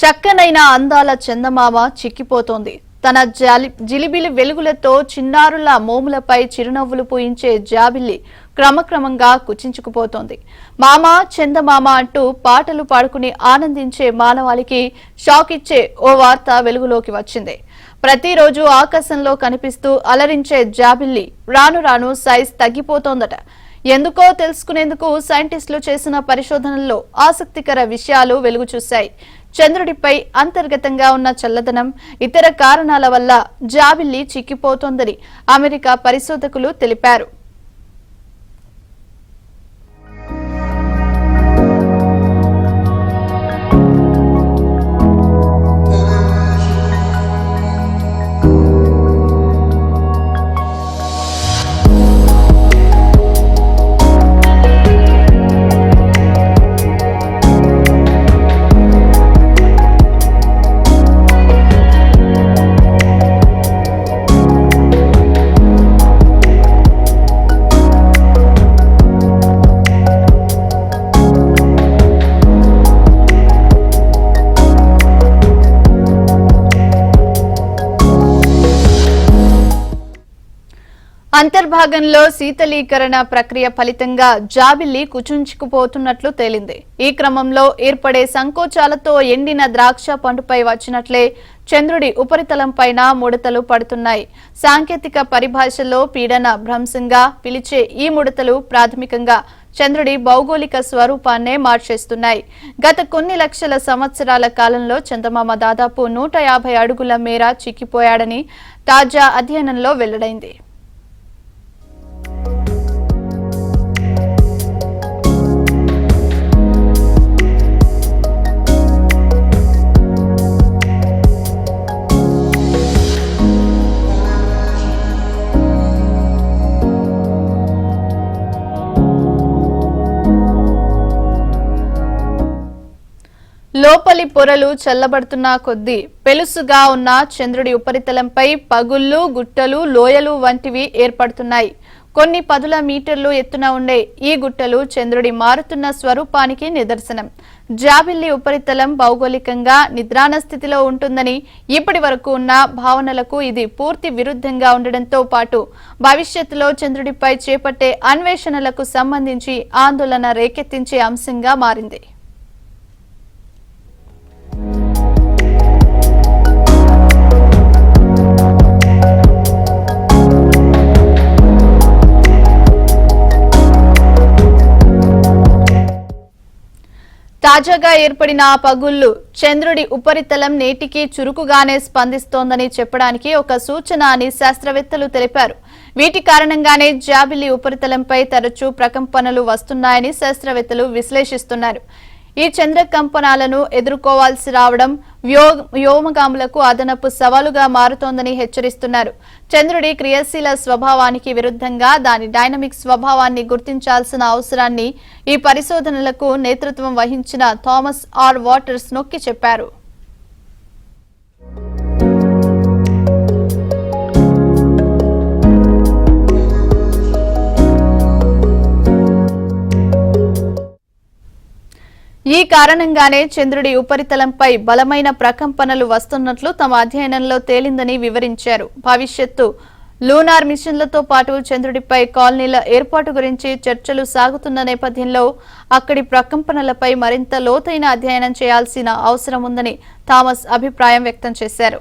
చక్కనైన అందాల చందమామ చిక్కిపోతోంది. తన జిలిబిలి వెలుగులతో చిన్నారుల మోములపై చిరునవ్వులు పూయించే జాబిల్లి క్రమక్రమంగా కుచించుకుపోతోంది. మామ చందమామ అంటూ పాటలు పాడుకుని ఆనందించే మానవాళికి షాక్ ఇచ్చే ఓ వార్త వెలుగులోకి వచ్చింది. ప్రతిరోజు ఆకాశంలో కనిపిస్తూ అలరించే జాబిల్లి రాను రాను సైజ్ తగ్గిపోతోందట. ఎందుకో తెలుసుకునేందుకు సైంటిస్టులు చేసిన పరిశోధనల్లో ఆసక్తికర విషయాలు వెలుగు చూశాయి. చంద్రుడిపై అంతర్గతంగా ఉన్న చల్లదనం, ఇతర కారణాల వల్ల జాబిల్లి చిక్కిపోతోందని అమెరికా పరిశోధకులు తెలిపారు. అంతర్భాగంలో శీతలీకరణ ప్రక్రియ ఫలితంగా జాబిల్లి కుచించుకుపోతున్నట్లు తేలింది. ఈ క్రమంలో ఏర్పడే సంకోచాలతో ఎండిన ద్రాక్ష పండుపై వచ్చినట్లే చంద్రుడి ఉపరితలంపైన ముడతలు పడుతున్నాయి. సాంకేతిక పరిభాషలో పీడన భ్రంశంగా పిలిచే ఈ ముడతలు ప్రాథమికంగా చంద్రుడి భౌగోళిక స్వరూపాన్నే మార్చేస్తున్నాయి. గత కొన్ని లక్షల సంవత్సరాల కాలంలో చందమామ దాదాపు 150 అడుగుల మేర చిక్కిపోయాడని తాజా అధ్యయనంలో వెల్లడైంది. లోపలి పొరలు చల్లబడుతున్న కొద్దీ పెలుసుగా ఉన్న చంద్రుడి ఉపరితలంపై పగుళ్లు, గుట్టలు, లోయలు వంటివి ఏర్పడుతున్నాయి. కొన్ని పదుల మీటర్లు ఎత్తున ఉండే ఈ గుట్టలు చంద్రుడి మారుతున్న స్వరూపానికి నిదర్శనం. జాబిల్లి ఉపరితలం భౌగోళికంగా నిద్రాణ స్థితిలో ఉంటుందని ఇప్పటి వరకు ఉన్న భావనలకు ఇది పూర్తి విరుద్ధంగా ఉండడంతో పాటు భవిష్యత్తులో చంద్రుడిపై చేపట్టే అన్వేషణలకు సంబంధించి ఆందోళన రేకెత్తించే అంశంగా మారింది. తాజాగా ఏర్పడిన పగుళ్లు చంద్రుడి ఉపరితలం నేటికి చురుకుగానే స్పందిస్తోందని చెప్పడానికి ఒక సూచన అని శాస్త్రవేత్తలు తెలిపారు. వీటి కారణంగానే జాబిల్లి ఉపరితలంపై తరచూ ప్రకంపనలు వస్తున్నాయని శాస్త్రవేత్తలు విశ్లేషిస్తున్నారు. ఈ చంద్ర కంపనాలను ఎదుర్కోవాల్సి రావడం వ్యోమగాములకు అదనపు సవాలుగా మారుతోందని హెచ్చరిస్తున్నారు. చంద్రుడి క్రియాశీల స్వభావానికి విరుద్ధంగా దాని డైనమిక్ స్వభావాన్ని గుర్తించాల్సిన అవసరాన్ని ఈ పరిశోధనలకు నేతృత్వం వహించిన థామస్ ఆర్ వాటర్స్ నొక్కి చెప్పారు. ఈ కారణంగానే చంద్రుడి ఉపరితలంపై బలమైన ప్రకంపనలు వస్తున్నట్లు తమ అధ్యయనంలో తేలిందని వివరించారు. భవిష్యత్తు లూనార్ మిషన్లతో పాటు చంద్రుడిపై కాలనీల ఏర్పాటు గురించి చర్చలు సాగుతున్న నేపథ్యంలో అక్కడి ప్రకంపనలపై మరింత లోతైన అధ్యయనం చేయాల్సిన అవసరం ఉందని థామస్ అభిప్రాయం వ్యక్తం చేశారు.